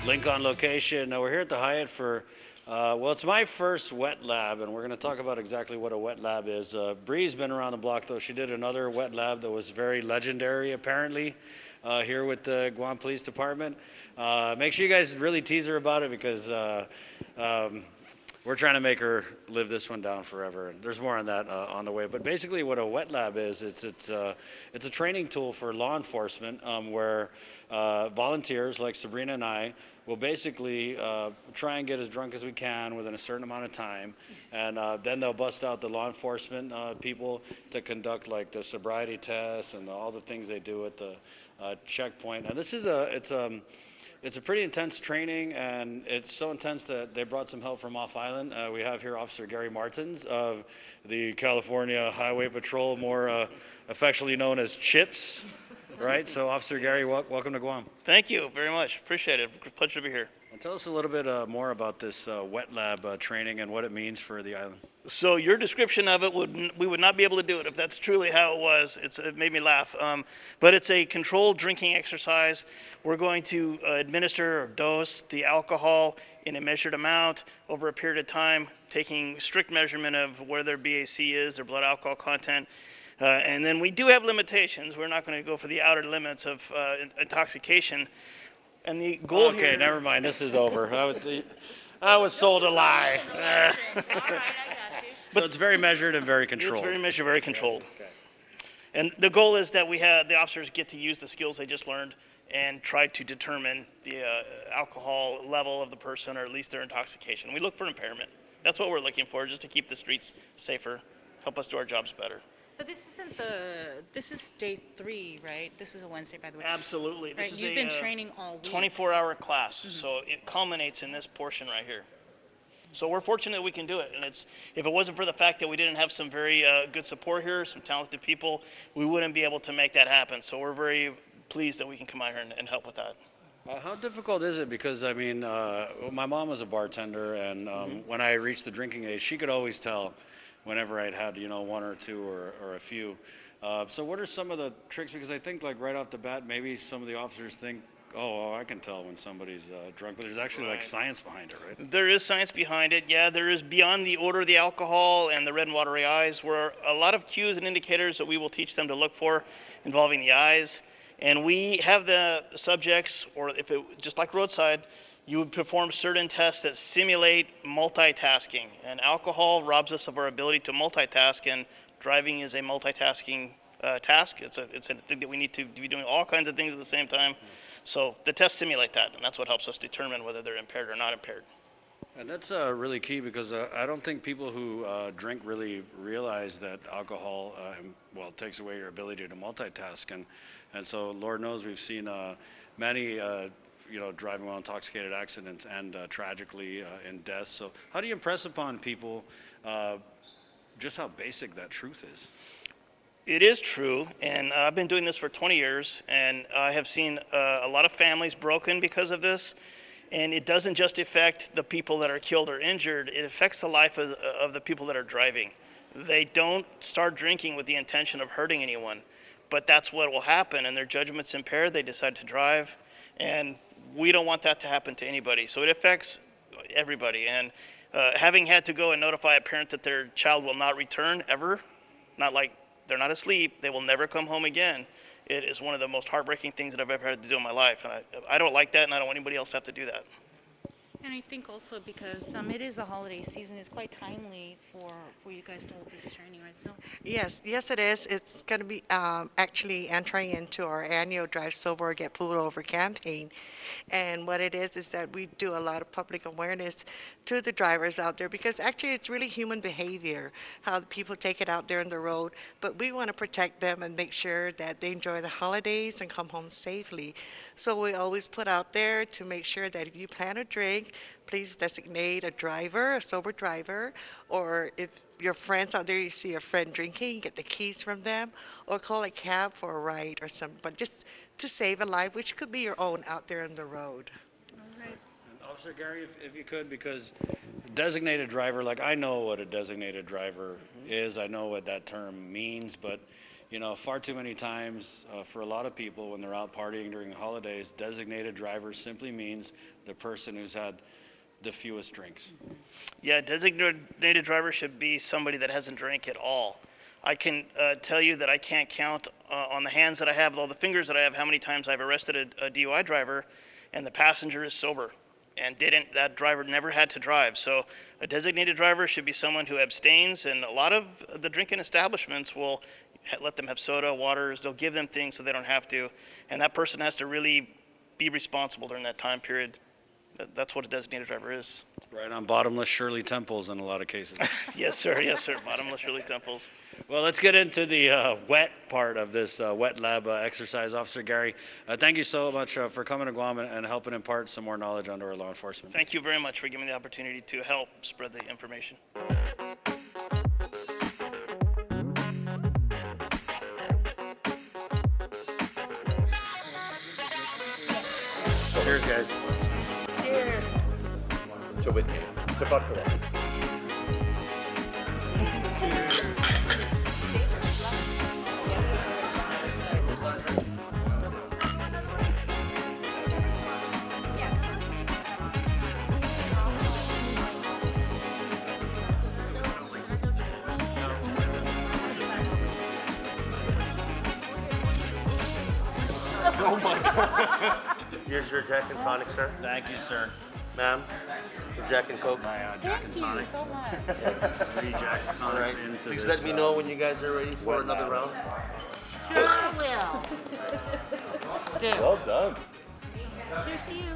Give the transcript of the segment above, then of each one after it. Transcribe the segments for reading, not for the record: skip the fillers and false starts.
Link on location. We're here at the Hyatt for, well, it's my first wet lab, and we're going to talk about exactly what a wet lab is. Bree's been around the block, though. She did another wet lab that was very legendary, apparently, here with the Guam Police Department. Make sure you guys really tease her about it because we're trying to make her live this one down forever. And there's more on that on the way. But basically what a wet lab is, it's a training tool for law enforcement where volunteers like Sabrina and I will basically try and get as drunk as we can within a certain amount of time. And then they'll bust out the law enforcement people to conduct like the sobriety tests and all the things they do at the checkpoint. And this is it's a pretty intense training, and it's so intense that they brought some help from off island. We have here Officer Gary Martins of the California Highway Patrol, more affectionately known as CHIPS, right? So Officer Gary, welcome to Guam. Thank you very much. Appreciate it. Pleasure to be here. And tell us a little bit more about this wet lab training and what it means for the island. So your description of it, we would not be able to do it if that's truly how it was. It made me laugh. But it's a controlled drinking exercise. We're going to administer or dose the alcohol in a measured amount over a period of time, taking strict measurement of where their BAC is, their blood alcohol content. And then we do have limitations. We're not going to go for the outer limits of intoxication. And the goal here... Okay, never mind. This is over. I was sold a lie. All right, I got you. So it's very measured and very controlled. It's very measured, very controlled. Okay. And the goal is that the officers get to use the skills they just learned and try to determine the alcohol level of the person, or at least their intoxication. We look for impairment. That's what we're looking for, just to keep the streets safer, help us do our jobs better. But this is day 3, right? This is a Wednesday, by the way. Absolutely. Right, you've been training all week. 24-hour class, so it culminates in this portion right here. So we're fortunate we can do it, and if it wasn't for the fact that we didn't have some very good support here, some talented people, we wouldn't be able to make that happen. So we're very pleased that we can come out here and help with that. How difficult is it? Because I mean, my mom was a bartender, and when I reached the drinking age, she could always tell whenever I'd had one or two or a few. So what are some of the tricks? Because I think like right off the bat, maybe some of the officers think, oh, I can tell when somebody's drunk, but there's actually like science behind it, right? There is science behind it, yeah. There is beyond the odor of the alcohol and the red and watery eyes, where a lot of cues and indicators that we will teach them to look for involving the eyes. And we have the subjects, or if it just like roadside, you would perform certain tests that simulate multitasking. And alcohol robs us of our ability to multitask, and driving is a multitasking task. It's a thing that we need to be doing all kinds of things at the same time. So the tests simulate that, and that's what helps us determine whether they're impaired or not impaired. And that's really key, because I don't think people who drink really realize that alcohol, takes away your ability to multitask. And so Lord knows we've seen many driving while intoxicated accidents and tragically in deaths. So how do you impress upon people just how basic that truth is? It is true, and I've been doing this for 20 years, and I have seen a lot of families broken because of this. And it doesn't just affect the people that are killed or injured, it affects the life of the people that are driving. They don't start drinking with the intention of hurting anyone, but that's what will happen, and their judgment's impaired, they decide to drive, and we don't want that to happen to anybody. So it affects everybody, and having had to go and notify a parent that their child will not return ever, not like they're not asleep, they will never come home again, it is one of the most heartbreaking things that I've ever had to do in my life. And I don't like that, and I don't want anybody else to have to do that. And I think also because it is the holiday season, it's quite timely for you guys to hold this training, right? So Yes, it is. It's going to be actually entering into our annual Drive Sober, Get Pulled Over campaign. And what it is that we do a lot of public awareness to the drivers out there, because actually it's really human behavior, how people take it out there on the road. But we want to protect them and make sure that they enjoy the holidays and come home safely. So we always put out there to make sure that if you plan to drink, please designate a driver, a sober driver, or if your friends out there, you see a friend drinking, get the keys from them, or call a cab for a ride or something, but just to save a life, which could be your own out there on the road. all right. And Officer Gary, if you could, because designated driver, like I know what a designated driver is, I know what that term means, but far too many times for a lot of people when they're out partying during the holidays, designated driver simply means the person who's had the fewest drinks. Yeah, designated driver should be somebody that hasn't drank at all. I can tell you that I can't count on the hands that I have, with all the fingers that I have, how many times I've arrested a DUI driver and the passenger is sober and that driver never had to drive. So a designated driver should be someone who abstains, and a lot of the drinking establishments will let them have soda, waters, they'll give them things so they don't have to, and that person has to really be responsible during that time period. That's what a designated driver is. Right on bottomless Shirley Temples in a lot of cases. Yes, sir, bottomless Shirley Temples. Well, let's get into the wet part of this wet lab exercise. Officer Gary, thank you so much for coming to Guam and helping impart some more knowledge onto our law enforcement. Thank you very much for giving me the opportunity to help spread the information. Cheers, guys. Cheers. To Whitney. To vodka. Oh my God. Here's your Jack and tonic, sir. Thank you, sir. Ma'am, Jack and Coke. Jack and tonic. so much. 3 Jack and All tonics right. into Please this. let me know when you guys are ready for another round. Sure I will. Deal. Well done. Cheers to you.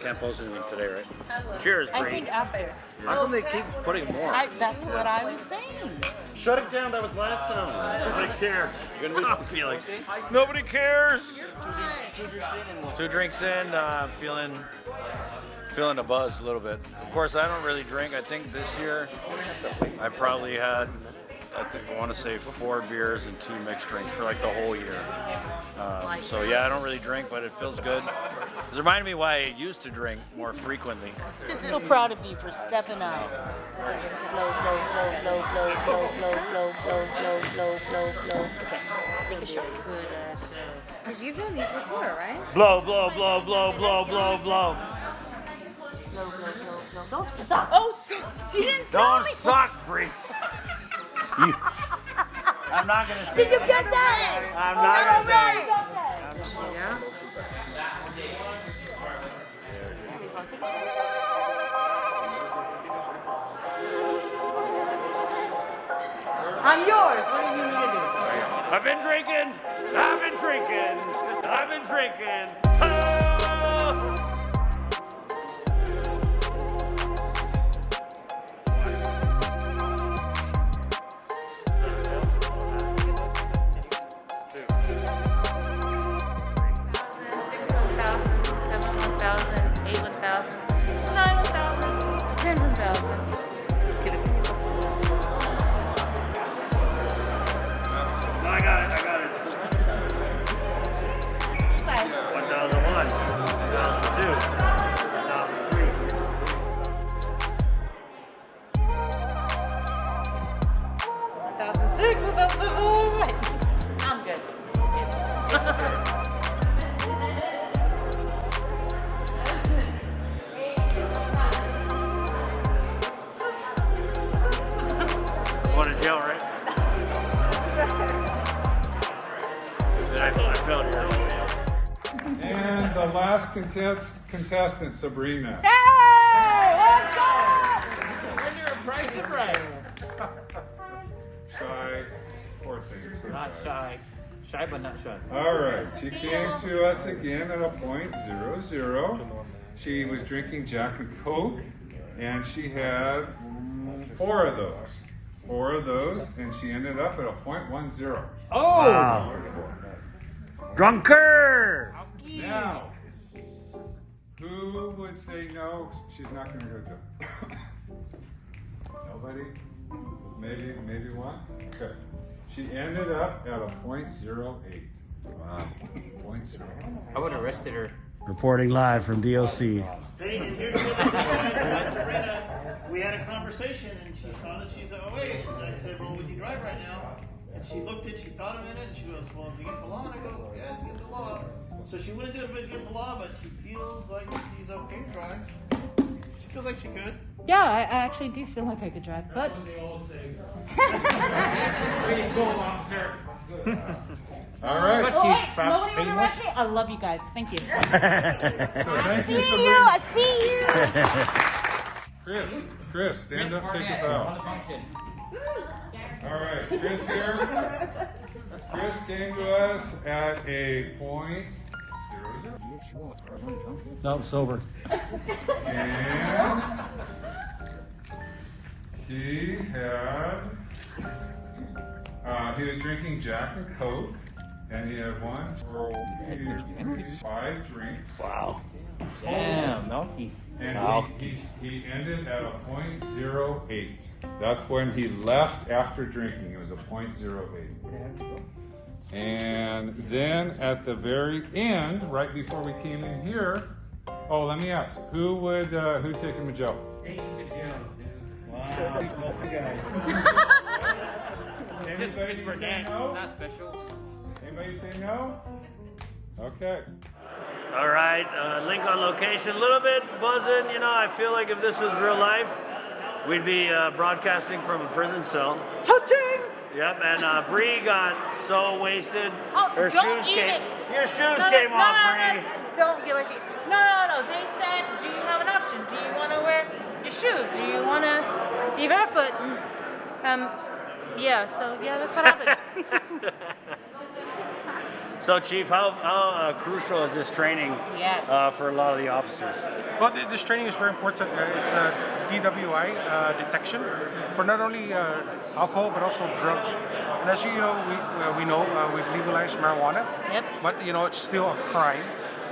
Can't post anything today, right? Cheers, I Bree. think after. How come they keep putting more? That's what I was saying. Shut it down. That was last time. Nobody cares. Stop feeling. Nobody cares. 2 drinks in, feeling a buzz a little bit. Of course, I don't really drink. I think this year I probably had, I want to say 4 beers and 2 mixed drinks for like the whole year. So yeah, I don't really drink, but it feels good. It's reminded me why I used to drink more frequently. So proud of you for stepping out. Blow, blow, blow, blow, blow, blow, blow, blow, blow, blow, blow, blow. Okay, take a shot. Because you've done these before, right? Blow, blow, blow, blow, blow, blow, blow. Blow, blow, blow, blow. Don't suck. Oh, so you didn't tell Don't me. suck, Bree. I'm not gonna say. Did you get that? I'm not gonna say. Yeah. I'm yours. What do you need to do? I've been drinking. I've been drinking. I've been drinking. Oh! I got it. 1001, 1002, 1003. 2006 with us. I'm good. Going to jail, right? I felt it. And the last contestant, Sabrina. Shy, poor thing. Not shy. Shy but not shy. All right, she came to us again at a .00. She was drinking Jack and Coke, and she had 4 of those. 4 of those, and she ended up at a .10. Oh! Wow. Drunker! Now, who would say no? She's not going to go do it. Nobody? Maybe one? Okay. She ended up at a .08. Wow. .08. I would have arrested her. Reporting live from DOC. Hey, and here's the other thing, Sabrina, we had a conversation and she saw that she's overweight. And I said, well, would you drive right now? And she looked at, she thought a minute, and she goes, well, it's against the law. And I go, yeah, it's against the law. So she wouldn't do it against the law, but she feels like she's okay to drive. She feels like she could. Yeah, I actually do feel like I could drive, but. That's what they all say. Go, officer. All right. Oh, wait, nobody want to arrest me? I love you guys. Thank you. So thank you, I Sabrina. see you. Chris, stand up, take a bow. All right, Chris here. Chris came to us at a point 0-0. No, sober. And he had, he was drinking Jack and Coke, and he had 1, 2, 3, 5 drinks. Wow. Damn, no. And he ended at a .08. That's when he left after drinking. It was a .08. And then at the very end, right before we came in here, oh, let me ask, who'd take him to jail? Wow. Anybody say no? Not special. Anybody say no? Okay. All right, link on location. A little bit buzzing, you know. I feel like if this was real life, we'd be broadcasting from a prison cell. Cha-ching! Yep, and Bree got so wasted. Oh, Her don't shoes even. Your shoes came off, Bree. Don't get like no. They said, do you have an option? Do you want to wear your shoes? Do you want to be barefoot? And, yeah, so yeah, that's what happened. So, Chief, how crucial is this training Yes. for a lot of the officers? Well, this training is very important. It's a DWI detection for not only alcohol but also drugs. And as you know, we know we've legalized marijuana. Yep. But you know, it's still a crime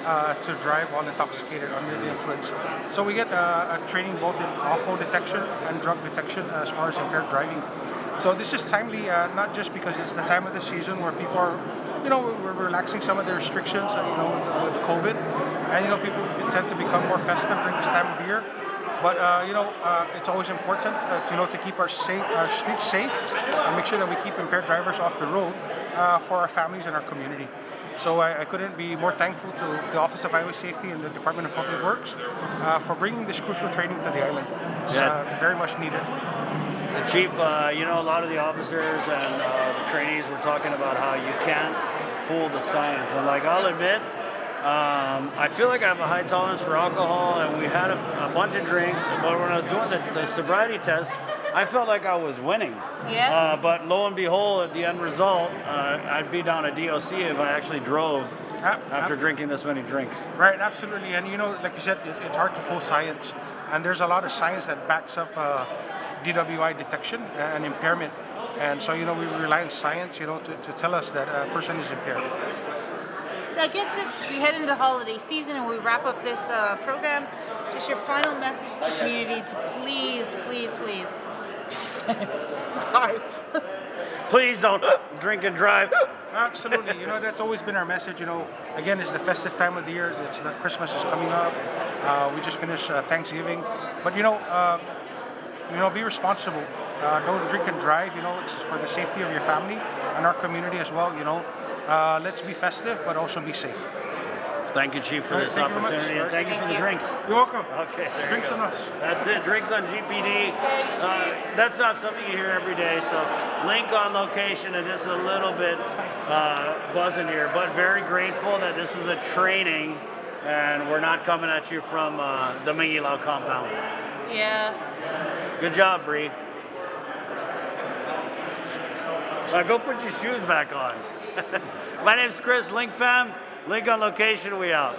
to drive while intoxicated under the influence. So we get a training both in alcohol detection and drug detection as far as impaired driving. So this is timely, not just because it's the time of the season where people are, you know, we're relaxing some of the restrictions, you know, with COVID, and you know, people tend to become more festive during this time of year. But you know, it's always important, to keep our streets safe, and make sure that we keep impaired drivers off the road for our families and our community. So I couldn't be more thankful to the Office of Highway Safety and the Department of Public Works for bringing this crucial training to the island. It's very much needed. Chief, you know, a lot of the officers and the trainees were talking about how you can't fool the science. And like, I'll admit, I feel like I have a high tolerance for alcohol, and we had a bunch of drinks, but when I was doing the sobriety test, I felt like I was winning. Yeah. But lo and behold, at the end result, I'd be down a DOC if I actually drove after drinking this many drinks. Right, absolutely. And you know, like you said, it's hard to fool science. And there's a lot of science that backs up DWI detection and impairment. And so, you know, we rely on science, you know, to tell us that a person is impaired. So I guess as we head into the holiday season and we wrap up this program, just your final message to the community to please. I'm sorry. Please don't drink and drive. Absolutely. You know, that's always been our message. You know, again, it's the festive time of the year. It's that Christmas is coming up. We just finished Thanksgiving. But, you know, be responsible. Don't drink and drive. You know, it's for the safety of your family and our community as well. You know, let's be festive, but also be safe. Thank you, Chief, for this opportunity, and thank you for the drinks. You're welcome. Okay, there Drinks you go. on us. That's it. Drinks on GPD. That's not something you hear every day. So, link on location and just a little bit buzzing here, but very grateful that this was a training, and we're not coming at you from the Mingilau compound. Yeah. Good job, Bree. Go put your shoes back on. My name's Chris, Link Fam. Link on location, we out.